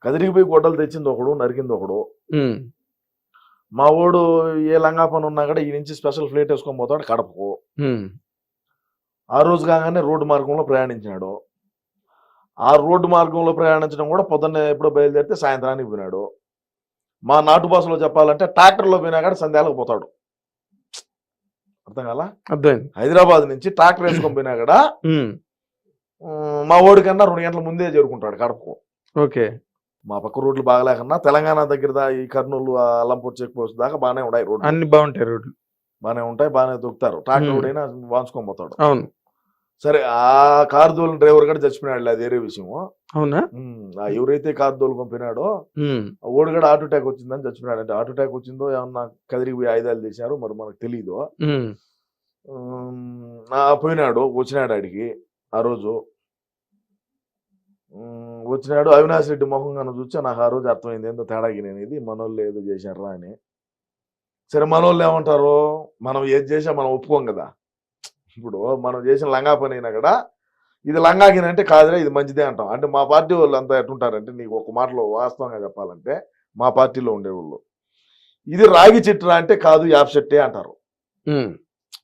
కదిరిగిపోయి గొడ్డలు తెచ్చింది ఒకడు, నరికింది ఒకడు. మా వాడు ఏ లంగా పని ఉన్నా కూడా ఈ నుంచి స్పెషల్ ఫ్లైట్ వేసుకొని పోతాడు కడపకు. ఆ రోజు కాగానే రోడ్డు మార్గంలో ప్రయాణించినాడు. ఆ రోడ్డు మార్గంలో ప్రయాణించడం కూడా పొద్దున్నే ఎప్పుడో బయలుదేరితే సాయంత్రానికి పోయినాడు. మా నాటు భాషలో చెప్పాలంటే ట్రాక్టర్లో పోయినా కూడా సంధ్యాలకు పోతాడు. అర్థం కాలా? హైదరాబాద్ నుంచి ట్రాక్టర్ వేసుకొని పోయినా కూడా మా ఓడి కన్నా 2 గంటల ముందే చేరుకుంటాడు కడపకు. ఓకే. మా పక్క రోడ్లు బాగలేకన్నా తెలంగాణ దగ్గర ఈ కర్నూలు అల్లంపూర్ చెక్ పోస్ట్ దాకా బాగానే ఉన్నాయి రోడ్లు, అన్ని బాగుంటాయి రోడ్లు. బాగానే ఉంటాయి, బాగానే దొక్కుతారు. ట్రాక్టర్ అయినా వాంచుకొని పోతాడు. అవును. సరే, ఆ కారు దోలిన డ్రైవర్ కూడా చచ్చిపోయినాడు, అది వేరే విషయం. అవునా? ఎవరైతే కారు దోలుకొని పోయినాడో ఓడి కూడా హార్ట్ అటాక్ వచ్చిందని చచ్చిపోయినాడు. అంటే హార్ట్ అటాక్ వచ్చిందో ఏమన్నా కదిరిపోయి ఆయుధాలు తీశారు, మరి మనకు తెలియదు. పోయినాడు, వచ్చినాడు ఆడికి ఆ రోజు. వచ్చినాడు, అవినాష్ రెడ్డి మొహం కన్నా చూస్తే నాకు ఆ రోజు అర్థమైంది ఏందో తేడాగినేది, మనోళ్ళు ఏదో చేశారా అని. సరే, మనోళ్ళు ఏమంటారు, మనం ఏది చేసా మనం ఒప్పుకోం కదా. ఇప్పుడు మనం చేసిన లంగా పని అయినా కూడా ఇది లంగాగిన అంటే కాదురా ఇది మంచిదే అంటాం. అంటే మా పార్టీ వాళ్ళు అంతా ఎట్టుంటారంటే, నీకు ఒక మాటలో వాస్తవంగా చెప్పాలంటే మా పార్టీలో ఉండేవాళ్ళు ఇది రాగి చెట్టురా అంటే కాదు యాప్ చెట్టే అంటారు.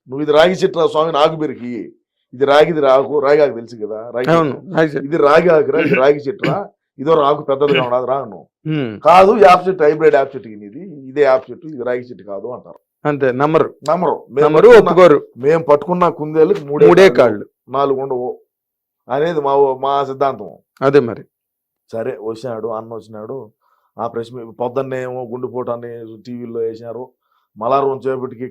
నువ్వు ఇది రాగి చెట్టురా స్వామి నాకు బెరికి, ఇది రాగిది రాగాకు తెలుసు కదా, రాగి ఇది రాగి ఆకురా, ఇది రాగి చెట్టురా, ఇదో రాకు పెద్దదిగా ఉండదు రాను కాదు, యాప్ చెట్టు హైబ్రిడ్ యాప్ చెట్టు ఇది, ఇదే యాప్ చెట్టు, ఇది రాగి చెట్టు కాదు అంటారు. అంతే, నమ్మరు ఒప్పుకోరు. మేము పట్టుకున్న కుందేళ్ళకి మూడే కాళ్ళు 4 ఉండవు అనేది మా సిద్ధాంతం. అదే మరి. సరే, వచ్చినాడు అన్న, వచ్చినాడు. ఆ ప్రెస్ పొద్దున్నే ఏమో గుండెపోటాన్ని టీవీలో వేసినారు. మలారం చేపటికి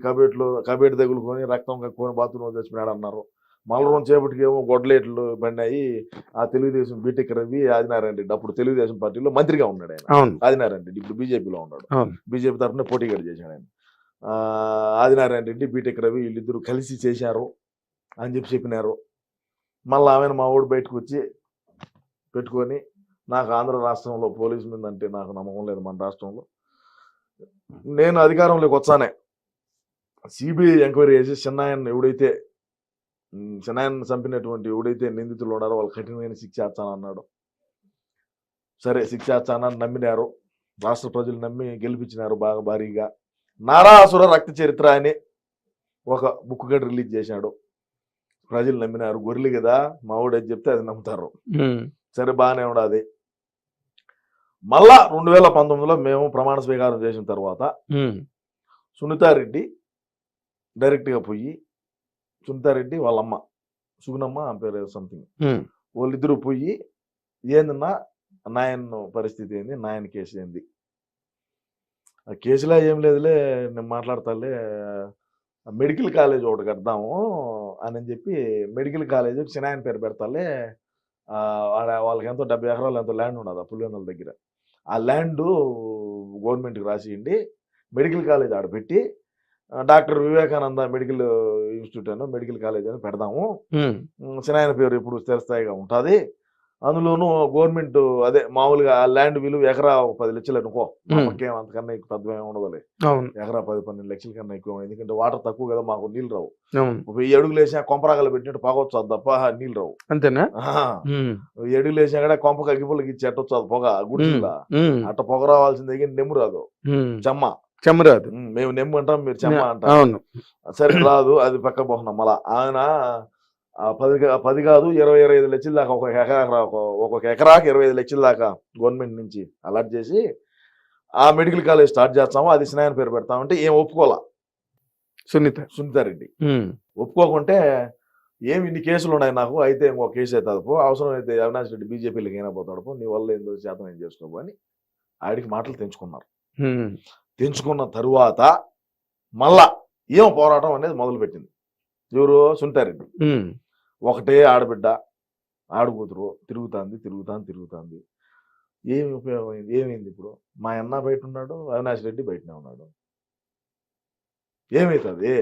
కబేట్ తగులుకొని రక్తం కక్కుని బాత్రూంలో చచ్చిపోయాడు అన్నారు. మలరం చేపటికి ఏమో గొడ్డలేట్లు పడినాయి. ఆ తెలుగుదేశం బీటెక్ రవి ఆదినారాయణ రెడ్డి అప్పుడు తెలుగుదేశం పార్టీలో మంత్రిగా ఉన్నాడు ఆయన. ఆదినారాయణ రెడ్డి ఇప్పుడు బీజేపీలో ఉన్నాడు, బీజేపీ తరఫున పోటీగా చేశాడు ఆయన. ఆదినారాయణ రెడ్డి బీటెక్ రవి వీళ్ళిద్దరు కలిసి చేశారు అని చెప్పినారు. మళ్ళీ ఆమెను మా ఊడు బయటకు వచ్చి పెట్టుకొని, నాకు ఆంధ్ర రాష్ట్రంలో పోలీసు మీద అంటే నాకు నమ్మకం లేదు, మన రాష్ట్రంలో నేను అధికారంలోకి వచ్చానే సిబిఐ ఎంక్వైరీ చేసి చిన్నాయన్ని చంపినటువంటి ఎవడైతే నిందితులు ఉన్నారో వాళ్ళు కఠినమైన శిక్ష చేస్తానన్నాడు. సరే, శిక్ష చేస్తానని నమ్మినారు, రాష్ట్ర ప్రజలు నమ్మి గెలిపించినారు బాగా భారీగా. నారాసుర రక్త చరిత్ర అని ఒక బుక్ గడ్ రిలీజ్ చేశాడు, ప్రజలు నమ్మినారు. గొర్రెలు కదా, మా ఊడు అది చెప్తే అది నమ్ముతారు. సరే, బాగానే ఉండదు. మళ్ళా 2019లో మేము ప్రమాణ స్వీకారం చేసిన తర్వాత సునీతారెడ్డి డైరెక్ట్గా పోయి, సునీతారెడ్డి వాళ్ళమ్మ సుగుణమ్మ పేరు సంథింగ్, వాళ్ళిద్దరూ పోయి ఏందన్నా నాయన పరిస్థితి ఏంది, నాయన కేసు ఏంది, ఆ కేసులో ఏం లేదులే నేను మాట్లాడతాలే, మెడికల్ కాలేజ్ ఒకటి కడదాము అని చెప్పి మెడికల్ కాలేజ్ చిన్నాయన పేరు పెడతాలే, వాళ్ళకి ఎంతో 70 ఎకరాలు ఎంతో ల్యాండ్ ఉన్నది ఆ పులివెందుల దగ్గర. ఆ ల్యాండ్ గవర్నమెంట్కి రాసియండి, మెడికల్ కాలేజ్ ఆడపెట్టి డాక్టర్ వివేకానంద మెడికల్ ఇన్స్టిట్యూట్ అని మెడికల్ కాలేజ్ అని పెడదాము, చిన్నాయన పేరు ఎప్పుడు స్థిరస్థాయిగా ఉంటుంది. అందులోనూ గవర్నమెంట్ అదే మామూలుగా ఆ ల్యాండ్ విలువ ఎకరా 10 లక్షలు అనుకో, మాకేం అంతకన్నా ఎక్కువ పెద్దగా ఉండదులే, ఎకరా 10-12 లక్షల కన్నా ఎక్కువ, ఎందుకంటే వాటర్ తక్కువ కదా, మాకు నీళ్ళు రావు. 1000 అడుగులు వేసినా కొంపరాగలు పెట్టినట్టు పొగవచ్చు తప్ప నీళ్ళు రావు. అంతేనా? 1000 అడుగులు వేసినా కూడా కొంపకు అగ్గిపుల్లకి ఇచ్చి ఎట్టొచ్చు అది పొగ గుడిలా, అట్ట పొగ రావాల్సిందే కానీ నెమ్ము రాదు, చెమ్మ రాదు. మేము నెమ్ము అంటాం, మీరు చెమ్మ అంటాం. సరే, రాదు, అది పక్క పోతున్నాం. మళ్ళా ఆయన 10 కాదు 20-25 లక్షల దాకా ఒక్కొక్క ఎకరాకి 25 లక్షల దాకా గవర్నమెంట్ నుంచి అలాట్ చేసి ఆ మెడికల్ కాలేజ్ స్టార్ట్ చేస్తాము, అది చిన్నాయన పేరు పెడతామంటే ఏం ఒప్పుకోవాలా సునీతారెడ్డి. ఒప్పుకోకుంటే ఏమి ఇన్ని కేసులు ఉన్నాయి నాకు, అయితే ఇంకో కేసు అవుతుంది పో, అవసరం అయితే అవినాష్ రెడ్డి బీజేపీలోకి అయినా పోతాడు పో, నీ వల్ల ఏందో శాతం ఏం చేసుకోబో అని ఆడికి మాటలు తెంచుకున్నారు. తెంచుకున్న తరువాత మళ్ళా ఏం పోరాటం అనేది మొదలుపెట్టింది ఎవరు, సునీతారెడ్డి. ఒకటే ఆడబిడ్డ ఆడుకూతురు తిరుగుతాంది. ఏమి ఉపయోగం అయింది, ఏమైంది? ఇప్పుడు మా అన్న బయట ఉన్నాడు, అవినాష్ రెడ్డి బయటనే ఉన్నాడు, ఏమవుతుంది?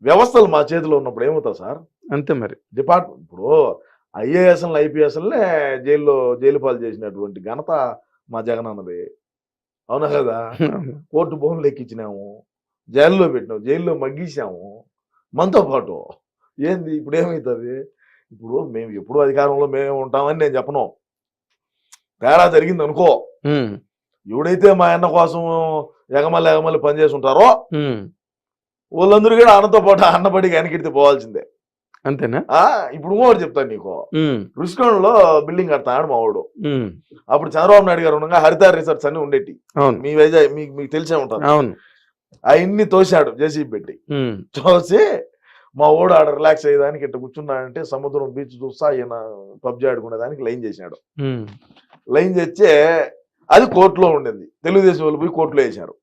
వ్యవస్థలు మా చేతిలో ఉన్నప్పుడు ఏమవుతుంది సార్? అంతే మరి. డిపార్ట్మెంట్ ఇప్పుడు ఐఏఎస్ఎల్ ఐపీఎస్ఎల్నే జైలు పాలు చేసినటువంటి ఘనత మా జగన్ అన్నది, అవునా కదా? కోర్టు భూములు ఎక్కించినాము, జైల్లో పెట్టినాము, జైల్లో మగ్గించాము మనతో పాటు. ఏంది ఇప్పుడు ఏమవుతుంది? ఇప్పుడు మేము ఎప్పుడు అధికారంలో మేము ఉంటామని నేను చెప్పను, తేడా జరిగింది అనుకో, ఎవడైతే మా అన్న కోసం ఎగమల్లి పనిచేసి ఉంటారో వాళ్ళందరూ కూడా అన్నతో పాటు అన్నబడికి వెనకెడితే పోవాల్సిందే. అంతేనా? ఇప్పుడు కూడా చెప్తాను నీకు, రుషికొండలో బిల్డింగ్ కడతాడు మా వాడు. అప్పుడు చంద్రబాబు నాయుడు గారు ఉండగా హరిత రిసార్ట్స్ అన్ని ఉండేటి, మీ వైజాగ్ మీకు తెలిసే ఉంటారు. అవన్నీ తోసాడు జేసీబీ పెట్టి, తోసి మా ఓడు ఆడ రిలాక్స్ అయ్యేదానికి ఇట్లా కూర్చున్నాడంటే సముద్రం బీచ్ చూస్తా ఈయన పబ్జీ ఆడుకునేదానికి లైన్ చేసినాడు. లైన్ చేస్తే అది కోర్టులో ఉండింది, తెలుగుదేశం వాళ్ళు పోయి కోర్టులో వేశారు.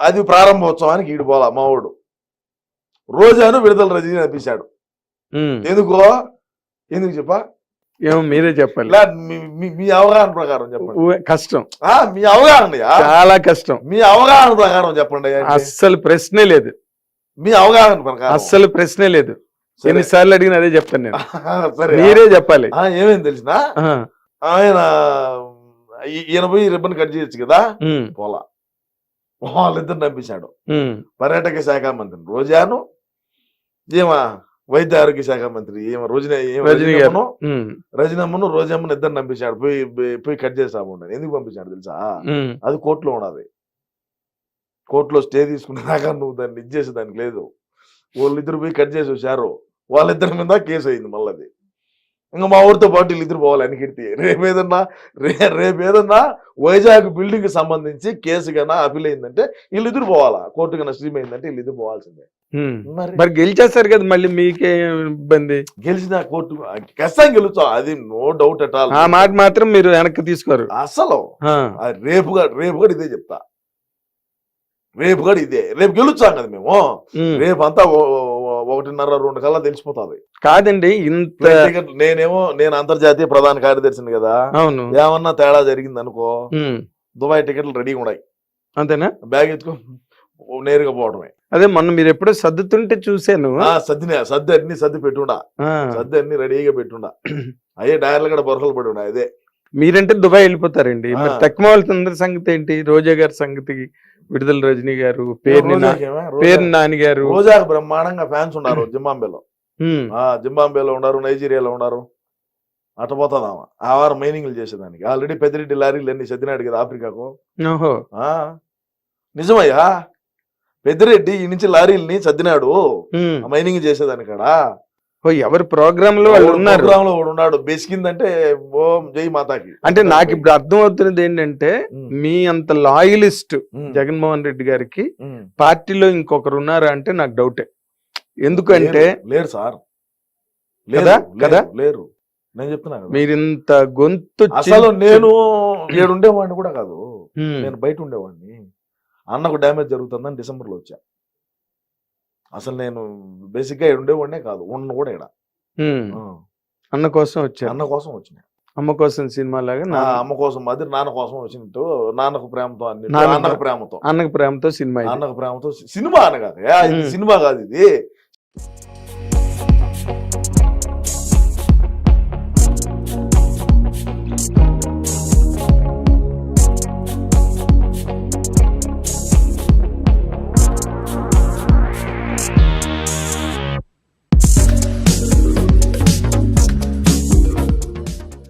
అది ప్రారంభోత్సవానికి ఈడు పోలా మావాడు. రోజాను విడుదల రజనీ అనిపించాడు. ఎందుకు చెప్పా? ఏమో మీరే చెప్పాలి. ఇలా మీ అవగాహన ప్రకారం చెప్పండి. కష్టం, మీ అవగాహన చాలా కష్టం. మీ అవగాహన ప్రకారం చెప్పండి. అస్సలు ప్రశ్నే లేదు. మీ అవగాహన ప్రకారం అస్సలు ప్రశ్నే లేదు. ఎన్నిసార్లు అడిగిన అదే చెప్తాను నేను. సరే మీరే చెప్పాలి. ఏమేమి తెలిసినా ఆయన ఈయన పోయి రిబ్బన్ కట్ చేయొచ్చు కదా, పోలా. వాళ్ళిద్దరు పంపించాడు. పర్యాటక శాఖ మంత్రి రోజాను, ఏమా వైద్య ఆరోగ్య శాఖ మంత్రి ఏమో రజనమ్మను రోజమ్మను ఇద్దరు పంపించాడు. పోయి కట్ చేసాము. ఎందుకు పంపించాడు తెలుసా? అది కోర్టులో ఉన్నది. కోర్టులో స్టే తీసుకునేదాకా నువ్వు దాన్ని ఇచ్చేసేదానికి లేదు. వాళ్ళిద్దరు పోయి కట్ చేసి వచ్చారు. వాళ్ళిద్దరి మీద కేసు అయింది. మళ్ళీ అది ఇంకా మా ఊరితో పాటు వీళ్ళిద్దరు పోవాలి అనికిడితే. రేపేదన్నా వైజాగ్ బిల్డింగ్ కి సంబంధించి కేసు కన్నా అపీల్ అయిందంటే వీళ్ళిద్దరు పోవాలా, కోర్టు కన్నా స్ట్రీమ్ అయిందంటే వీళ్ళిద్దరు పోవాల్సిందే. మరి గెలిచేస్తారు కదా, మళ్ళీ మీకే ఇబ్బంది. గెలిచిన కోర్టు ఖచ్చితంగా గెలుస్తాం, అది నో డౌట్ అట్ ఆల్. ఆ మాట మాత్రం మీరు వెనక్కి తీసుకోరు అసలు. రేపు కూడా ఇదే చెప్తా. రేపు గెలుచాం కదా మేము. రేపు అంతా 1:30-2 కల్లా తెలిసిపోతుంది. కాదండి ఇంత. నేను అంతర్జాతీయ ప్రధాన కార్యదర్శిని కదా. అవును. ఏమన్నా తేడా జరిగింది అనుకో, దుబాయ్ టికెట్లు రెడీగా ఉన్నాయి. అంతేనా? బ్యాగ్ ఎత్తుకో నేరుగా పోవడమే. అదే మొన్న మీరు ఎప్పుడో సర్దుతుంటే చూసాను. సర్ది పెట్టుండా, సర్ది అన్ని రెడీగా పెట్టుండా. అయ్యే డైర్లు కూడా బొరకలు పడి ఉన్నాయి. అదే మీరంటే దుబాయ్ వెళ్ళిపోతారండి. మరి తక్కువ వాళ్ళందరి సంగతి ఏంటి? రోజా గారి సంగతి, విడుదల రజనీ గారు, పేరు నాని గారు. రోజాకు బ్రహ్మాండంగా ఫ్యాన్స్ ఉన్నారు. జింబాంబేలో ఉన్నారు, నైజీరియాలో ఉన్నారు. అట్ట పోతుందామా ఆ వారం మైనింగ్లు చేసేదానికి. ఆల్రెడీ పెద్దిరెడ్డి లారీలు అన్ని సత్యనాడు కదా ఆఫ్రికాకు. నిజమయ్యా, పెద్దిరెడ్డి ఈ నుంచి లారీలని సర్దినాడు మైనింగ్ చేసేదానికాడా. ఎవరి ప్రోగ్రామ్ లో వాళ్ళు ఉన్నారు. ప్రోగ్రామ్ లో ఉన్నాడు. బెసికిందంటే ఓం జై మాతాకి. అంటే నాకు ఇప్పుడు అర్థం అవుతున్నది ఏంటంటే, మీ అంత లాయలిస్ట్ జగన్మోహన్ రెడ్డి గారికి పార్టీలో ఇంకొకరు ఉన్నారా అంటే నాకు డౌటే. ఎందుకంటే లేరు సార్, కదా లేరు. నేను చెప్తున్నా మీరింత గొంతు. అసలు నేను ఏడుండేవాడిని కూడా కాదు, నేను బయట ఉండేవాడిని. అన్నకు డ్యామేజ్ జరుగుతుందని డిసెంబర్ లో వచ్చా. అసలు నేను బేసిక్ గా ఉండేవాడినే కాదు, ఉన్న కూడా ఇక్కడ. అన్న కోసం వచ్చా. అన్న కోసం వచ్చిన. అమ్మ కోసం సినిమా లాగా అమ్మ కోసం మాదిరి నాన్న కోసం వచ్చినట్టు, నాన్నకు ప్రేమతో అన్ని, అన్నకు ప్రేమతో, అన్నకు ప్రేమతో సినిమా, అన్నకు ప్రేమతో సినిమా అనగా సినిమా కాదు ఇది.